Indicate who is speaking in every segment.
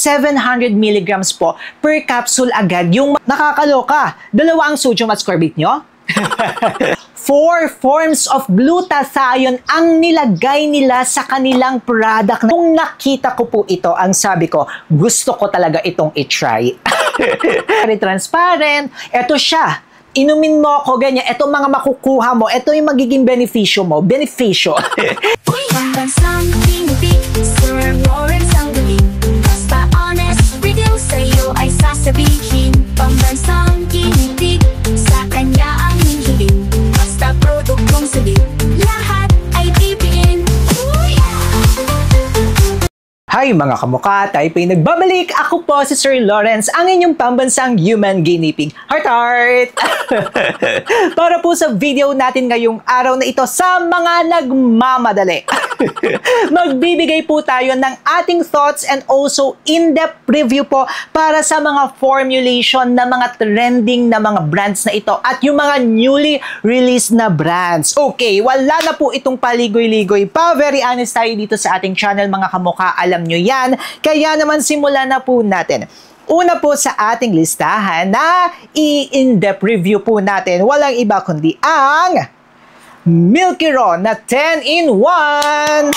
Speaker 1: 700 milligrams po per capsule agad. Yung nakakaloka, dalawa ang sodium ascorbate nyo? 4 forms of glutathione ang nilagay nila sa kanilang product. Nung nakita ko po ito, ang sabi ko, gusto ko talaga itong i-try. Very transparent. Ito siya. Inumin mo ako, ganyan. Ito mga makukuha mo. Ito yung magiging benepisyo mo. Benepisyo.
Speaker 2: Pambansang Ginipig, Sir Lawrence ang galing. Basta honest, review sa'yo ay sasabihin. Pambansang Ginipig, sa kanya ang hihiling. Basta produktong sabi, lahat ay pipiliin.
Speaker 1: Hi mga kamukha, tayo po'y nagbabalik. Ako po si Sir Lawrence, ang inyong pambansang human guinea pig. Heart heart! Para po sa video natin ngayong araw na ito sa mga nagmamadali. Magbibigay po tayo ng ating thoughts and also in-depth review po para sa mga formulation na mga trending na mga brands na ito at yung mga newly released na brands. Okay, wala na po itong paligoy-ligoy pa. Very honest tayo dito sa ating channel mga kamukha. Alam nyo yan. Kaya naman simulan na po natin. Una po sa ating listahan na i-in-depth review po natin, walang iba kundi ang Milky Raw na 10-in-1.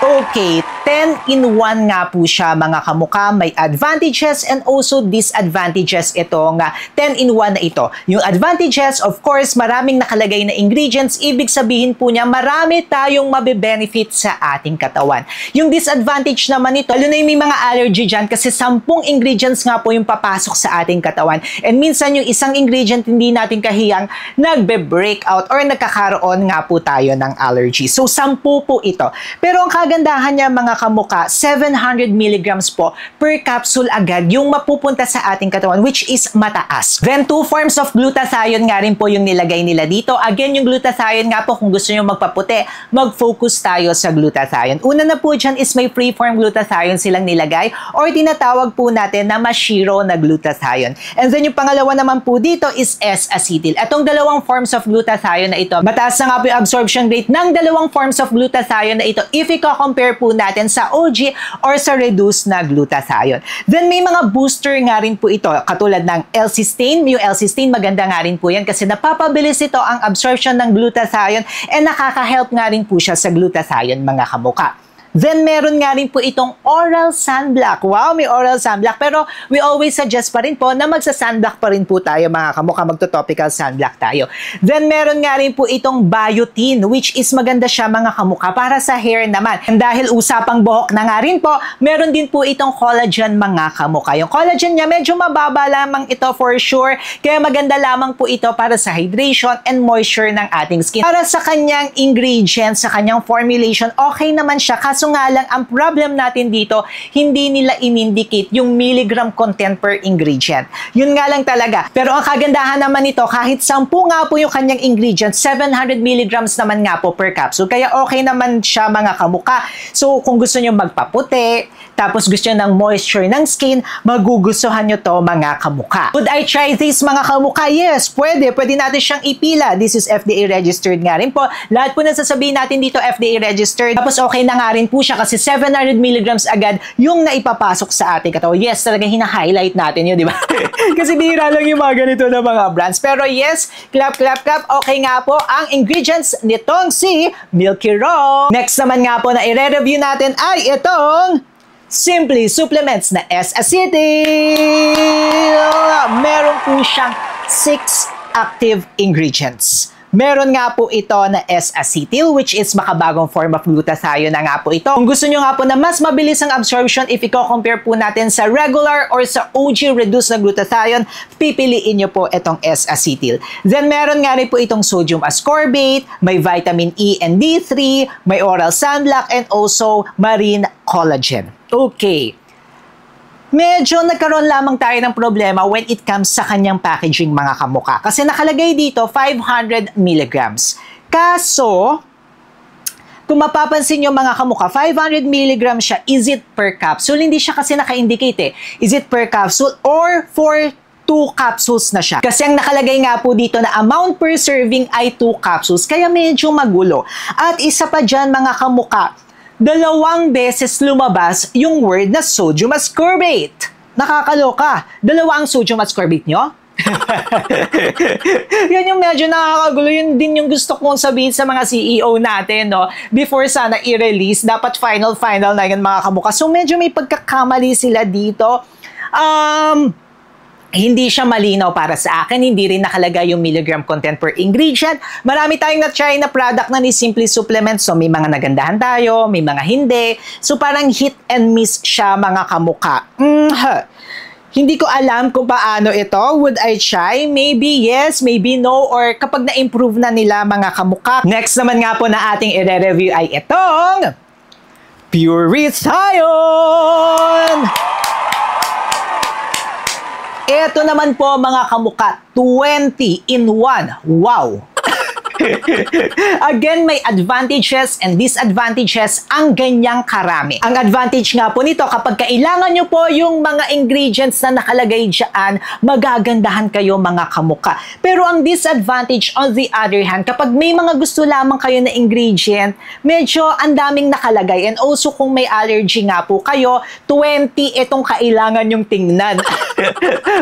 Speaker 1: Okay, 10-in-1 nga po siya mga kamukha. May advantages and also disadvantages itong 10-in-1 na ito. Yung advantages, of course, maraming nakalagay na ingredients. Ibig sabihin po niya, marami tayong mabe-benefit sa ating katawan. Yung disadvantage naman ito, lalo na yung may mga allergy dyan kasi 10 ingredients nga po yung papasok sa ating katawan. And minsan yung isang ingredient hindi natin kahiyang nagbe-breakout or nagkakaroon nga po tayo ng allergy. So, 10 po ito. Pero ang kagandahan niya mga kamukha, 700 milligrams po per capsule agad yung mapupunta sa ating katawan, which is mataas. Then 2 forms of glutathione nga rin po yung nilagay nila dito. Again, yung glutathione nga po, kung gusto nyo magpaputi, mag-focus tayo sa glutathione. Una na po dyan is may free-form glutathione silang nilagay or tinatawag po natin na mashiro na glutathione. And then yung pangalawa naman po dito is S-acetyl. Itong dalawang forms of glutathione na ito, mataas na nga po yung absorption rate ng dalawang forms of glutathione na ito if i-compare po natin sa OG or sa reduced na glutathione. Then may mga booster nga rin po ito katulad ng L-cysteine. Yung L-cysteine maganda nga rin po yan kasi napapabilis ito ang absorption ng glutathione and nakaka-help nga rin po siya sa glutathione mga kamukha. Then, meron nga rin po itong oral sunblock. Wow, may oral sunblock. Pero, we always suggest pa rin po na magsa-sunblock pa rin po tayo, mga kamukha. Magto-topical sunblock tayo. Then, meron nga rin po itong biotin, which is maganda siya, mga kamukha, para sa hair naman. And dahil usapang buhok na nga rin po, meron din po itong collagen, mga kamukha. Yung collagen niya, medyo mababa lamang ito for sure. Kaya maganda lamang po ito para sa hydration and moisture ng ating skin. Para sa kanyang ingredients, sa kanyang formulation, okay naman siya. Kaso nga lang, ang problem natin dito, hindi nila in-indicate yung milligram content per ingredient. Yun nga lang talaga. Pero ang kagandahan naman nito, kahit 10 nga po yung kanyang ingredients, 700 milligrams naman nga po per capsule. Kaya okay naman siya mga kamukha. So, kung gusto nyo magpaputi, tapos gusto nyo ng moisture ng skin, magugustuhan nyo to mga kamukha. Would I try this mga kamukha? Yes, pwede. Pwede natin siyang ipila. This is FDA registered nga rin po. Lahat po na sasabihin natin dito FDA registered. Tapos okay na nga rin po siya kasi 700 milligrams agad yung naipapasok sa ating katawan. Yes, talagang hina-highlight natin yun, di ba? Kasi bihira lang yung mga ganito na mga brands. Pero yes, clap, clap, clap. Okay nga po ang ingredients nitong si Milky Raw. Next naman nga po na i-review natin ay itong Simply Supplements na S-acetyl. Meron po siyang 6 active ingredients. Meron nga po ito na S-acetyl, which is makabagong form of glutathione na nga po ito. Kung gusto nyo nga po na mas mabilis ang absorption, if i-compare po natin sa regular or sa OG reduced na glutathione, pipiliin nyo po itong S-acetyl. Then meron nga rin po itong sodium ascorbate, may vitamin E and D3, may oral sunblock, and also marine collagen. Okay. Medyo nagkaroon lamang tayo ng problema when it comes sa kanyang packaging mga kamukha. Kasi nakalagay dito 500 milligrams. Kaso, kung mapapansin nyo mga kamukha, 500 milligrams siya. Is it per capsule? Hindi siya kasi naka-indicate eh. Is it per capsule or for 2 capsules na siya? Kasi ang nakalagay nga po dito na amount per serving ay 2 capsules. Kaya medyo magulo. At isa pa dyan mga kamukha, 2 beses lumabas yung word na sodium ascorbate. Nakakaloka. 2 ang sodium ascorbate nyo? Yan yung medyo nakakagulo. Yun din yung gusto kong sabihin sa mga CEO natin, no? Before sana i-release, dapat final na yan mga kamuka. So medyo may pagkakamali sila dito. Hindi siya malinaw para sa akin. Hindi rin nakalagay yung milligram content per ingredient. Marami tayong na-try na product na ni Simply Supplements. So may mga nagandahan tayo, may mga hindi. So parang hit and miss siya mga kamuka. Hindi ko alam kung paano ito. Would I try? Maybe yes, maybe no, or kapag na-improve na nila mga kamuka. Next naman nga po na ating i-review ay itong Pure Rethion! Ito naman po mga kamuka, 20 in 1. Wow! Again, may advantages and disadvantages ang ganyang karami. Ang advantage nga po nito, kapag kailangan nyo po yung mga ingredients na nakalagay dyan, magagandahan kayo mga kamuka. Pero ang disadvantage, on the other hand, kapag may mga gusto lamang kayo na ingredient, medyo ang daming nakalagay. And also, kung may allergy nga po kayo, 20 itong kailangan yung tingnan.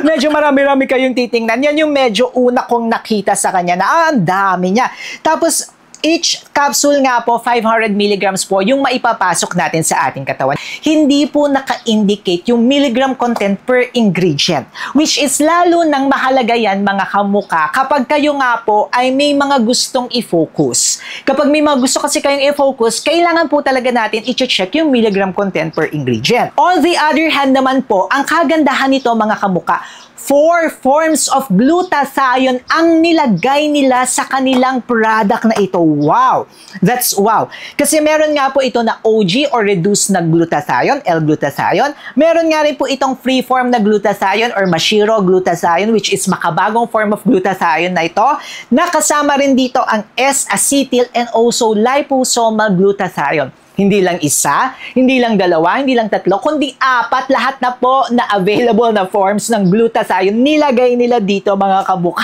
Speaker 1: Medyo marami-rami kayong titingnan. Yan yung medyo una kong nakita sa kanya na ang dami niya. Tapos, each capsule nga po, 500 milligrams po, yung maipapasok natin sa ating katawan. Hindi po naka-indicate yung milligram content per ingredient. Which is lalo nang mahalaga yan, mga kamuka, kapag kayo nga po ay may mga gustong i-focus. Kapag may mga gusto kasi kayong i-focus, kailangan po talaga natin i-check yung milligram content per ingredient. On the other hand naman po, ang kagandahan nito mga kamuka, 4 forms of glutathione ang nilagay nila sa kanilang product na ito. Wow! That's wow! Kasi meron nga po ito na OG or reduced na glutathione, L-glutathione. Meron nga rin po itong free form na glutathione or Mashiro glutathione, which is makabagong form of glutathione na ito. Nakasama rin dito ang S-acetyl and also liposomal glutathione. Hindi lang isa, hindi lang 2, hindi lang 3, kundi 4 lahat na po na available na forms ng glutathione nilagay nila dito mga kabuka.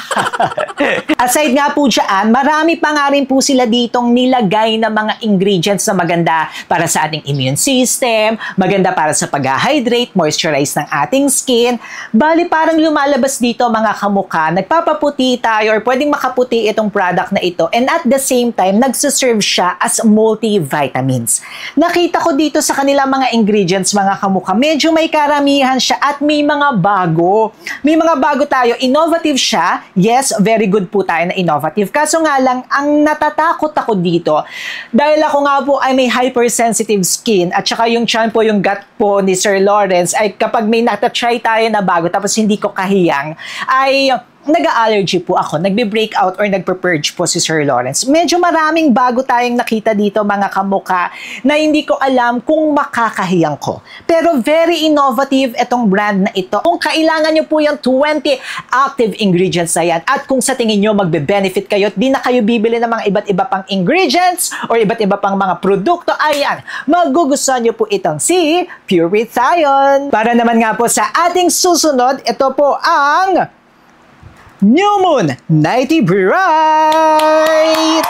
Speaker 1: Aside nga po dyan, marami pa nga rin po sila ditong nilagay na mga ingredients na maganda para sa ating immune system, maganda para sa pag-hydrate, moisturize ng ating skin. Bali parang lumalabas dito mga kamuka, nagpapaputi tayo or pwedeng makaputi itong product na ito, and at the same time, nagsiserve siya as multivitamins. Nakita ko dito sa kanila mga ingredients mga kamuka, medyo may karamihan siya at may mga bago. May mga bago tayo, innovative siya. Yes, very good po tayo na innovative. Kaso nga lang, ang natatakot ako dito, dahil ako nga po ay may hypersensitive skin at saka yung chan po, yung gut po ni Sir Lawrence, ay kapag may natatry tayo na bago tapos hindi ko kahiyang, ay nag-allergy po ako, nagbe-breakout or nagpe-purge po si Sir Lawrence. Medyo maraming bago tayong nakita dito mga kamuka na hindi ko alam kung makakahiyang ko. Pero very innovative itong brand na ito. Kung kailangan nyo po yung 20 active ingredients na yan at kung sa tingin nyo magbe-benefit kayo at di na kayo bibili ng mga iba't iba pang ingredients or iba't iba pang mga produkto, ayan, magugustuhan nyo po itong si Pure Rethion. Para naman nga po sa ating susunod, ito po ang New Moon Nighty Bright!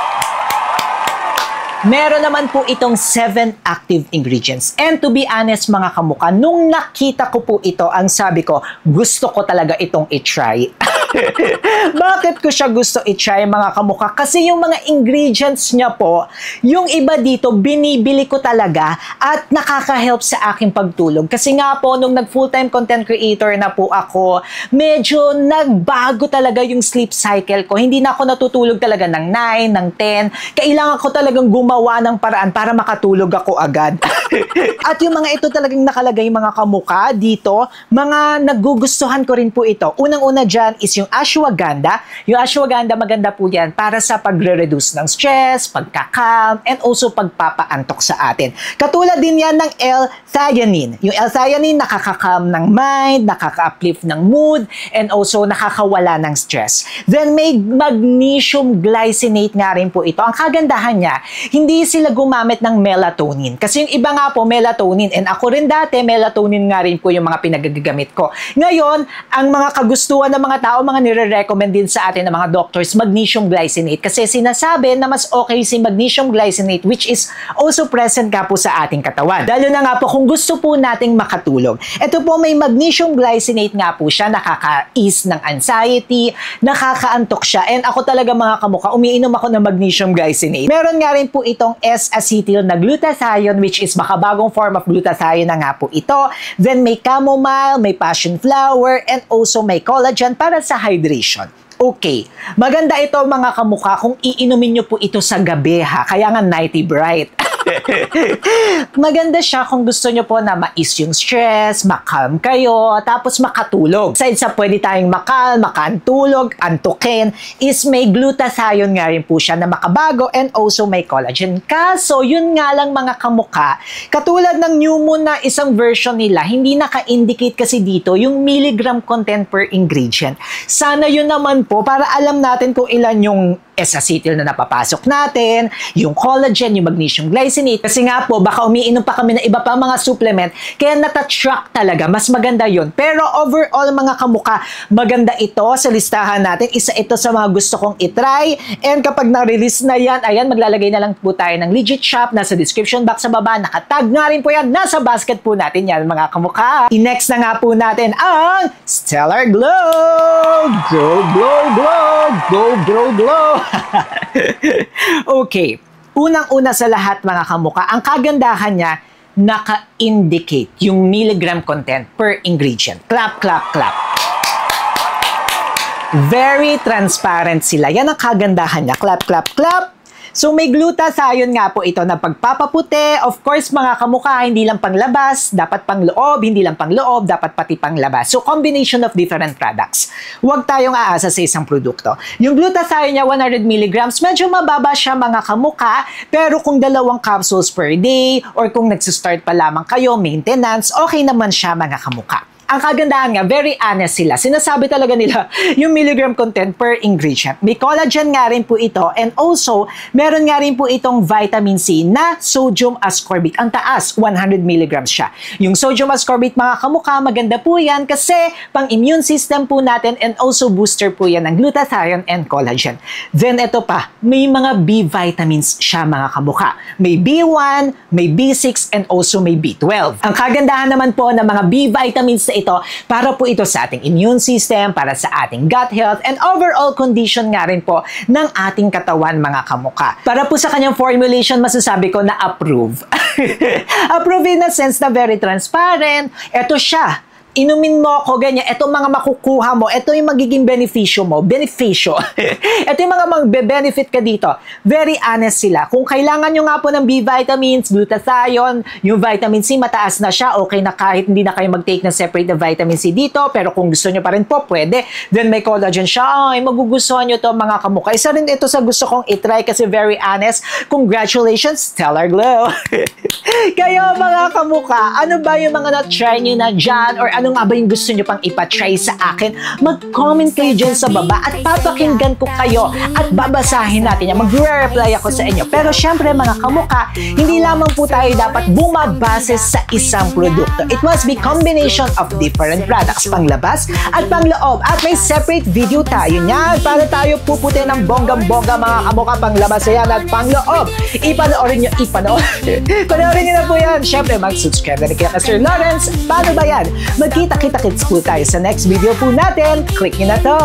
Speaker 1: Meron naman po itong 7 active ingredients. And to be honest mga kamuka, nung nakita ko po ito, ang sabi ko, gusto ko talaga itong i-try. Bakit ko siya gusto i-try mga kamuka? Kasi yung mga ingredients niya po, yung iba dito, binibili ko talaga at nakaka-help sa aking pagtulog. Kasi nga po, nung nag-full-time content creator na po ako, medyo nagbago talaga yung sleep cycle ko. Hindi na ako natutulog talaga ng 9, ng 10. Kailangan ko talagang gumawa ng paraan para makatulog ako agad. At yung mga ito talagang nakalagay mga kamuka dito, mga nagugustuhan ko rin po ito. Unang-una dyan is yung ashwagandha. Yung ashwagandha maganda po yan para sa pagre-reduce ng stress, pagka-calm, and also pagpapaantok sa atin. Katulad din yan ng L-theanine. Yung L-theanine nakaka-calm ng mind, nakaka-uplift ng mood, and also nakakawala ng stress. Then may magnesium glycinate nga rin po ito. Ang kagandahan niya, hindi sila gumamit ng melatonin. Kasi yung iba nga po, melatonin. And ako rin dati, melatonin nga rin po yung mga pinagagamit ko. Ngayon, ang mga kagustuhan ng mga tao, mga nire-recommend din sa atin ng mga doctors, magnesium glycinate. Kasi sinasabi na mas okay si magnesium glycinate, which is also present nga po sa ating katawan. Lalo na nga po kung gusto po nating makatulog. Ito po, may magnesium glycinate nga po siya, nakaka-ease ng anxiety, nakakaantok siya. And ako talaga mga kamukha, umiinom ako ng magnesium glycinate. Meron nga rin po itong S-acetyl na glutathione, which is makabagong form of glutathione na nga po ito. Then may chamomile, may passion flower, and also may collagen para sa hydration. Okay, maganda ito mga kamukha kung iinumin nyo po ito sa gabi ha, kaya nga nighty bright. Maganda siya kung gusto nyo po na ma-ease yung stress, makalm kayo, tapos makatulog. Aside sa pwede tayong makalm, makantulog, antukin, is may glutathione nga rin po siya na makabago and also may collagen. Kaso, yun nga lang mga kamukha, katulad ng New Moon na isang version nila, hindi naka-indicate kasi dito yung milligram content per ingredient. Sana yun naman po para alam natin kung ilan yung S-acetyl na napapasok natin, yung collagen, yung magnesium glycinate. Kasi nga po, baka umiinom pa kami ng iba pa mga supplement, kaya natatrack talaga. Mas maganda yun. Pero overall, mga kamuka, maganda ito sa listahan natin. Isa ito sa mga gusto kong itry. And kapag na-release na yan, ayan, maglalagay na lang po tayo ng legit shop. Nasa description box sa baba. Nakatag nga rin po yan. Nasa basket po natin yan, mga kamuka. I-next na nga po natin ang Stellar Glow! Go, glow, glow! Go, glow, glow! Okay. Unang-una sa lahat mga kamuka, ang kagandahan niya, naka-indicate yung milligram content per ingredient. Clap, clap, clap. Very transparent sila. Yan ang kagandahan niya. Clap, clap, clap. So may glutathione nga po ito na pagpapaputi. Of course, mga kamukha, hindi lang panglabas, dapat pangloob, hindi lang pangloob, dapat pati panglabas. So combination of different products. Huwag tayong aasa sa isang produkto. Yung glutathione niya, 100 mg, medyo mababa siya mga kamukha, pero kung 2 capsules per day, or kung nagsistart pa lamang kayo, maintenance, okay naman siya mga kamukha. Ang kagandahan nga, very honest sila. Sinasabi talaga nila yung milligram content per ingredient. May collagen nga rin po ito and also, meron nga rin po itong vitamin C na sodium ascorbate. Ang taas, 100 mg siya. Yung sodium ascorbate mga kamukha, maganda po yan kasi pang immune system po natin and also booster po yan ng glutathione and collagen. Then ito pa, may mga B vitamins siya mga kamukha. May B1, may B6, and also may B12. Ang kagandahan naman po ng mga B vitamins na ito, para po ito sa ating immune system, para sa ating gut health, and overall condition nga rin po ng ating katawan mga kamuka. Para po sa kanyang formulation, masasabi ko na approve. Approve in a sense na very transparent. Ito siya. Inumin mo ako, ganyan. Ito mga makukuha mo. Ito yung magiging benepisyo mo. Benepisyo. Ito yung mga magbe-benefit ka dito. Very honest sila. Kung kailangan nyo nga po ng B vitamins, glutathione, yung vitamin C, mataas na siya. Okay na kahit hindi na kayo mag-take ng separate na vitamin C dito. Pero kung gusto nyo pa rin po, pwede. Then may collagen siya. Ay, magugustuhan nyo to mga kamukha. Isa rin ito sa gusto kong itry kasi very honest. Congratulations, Stellar Glow. Kayo mga kamukha, ano ba yung mga na-try nyo na dyan? Or ano nga ba yung gusto nyo pang ipatry sa akin? Mag-comment kayo dyan sa baba at papakinggan ko kayo at babasahin natin yan. Mag-reply ako sa inyo. Pero syempre mga kamukha, hindi lamang po tayo dapat bumabase sa isang produkto. It must be combination of different products, panglabas at pangloob. At may separate video tayo niyan para tayo puputi ng bonggang-bongga mga kamukha, panglabas yan at pangloob. Ipanoorin nyo, panoorin nyo na po yan. Syempre mag-subscribe na rin kaya Sir Lawrence. Paano ba yan? Magkita-kita-kits po tayo sa next video po natin. Click nyo na to!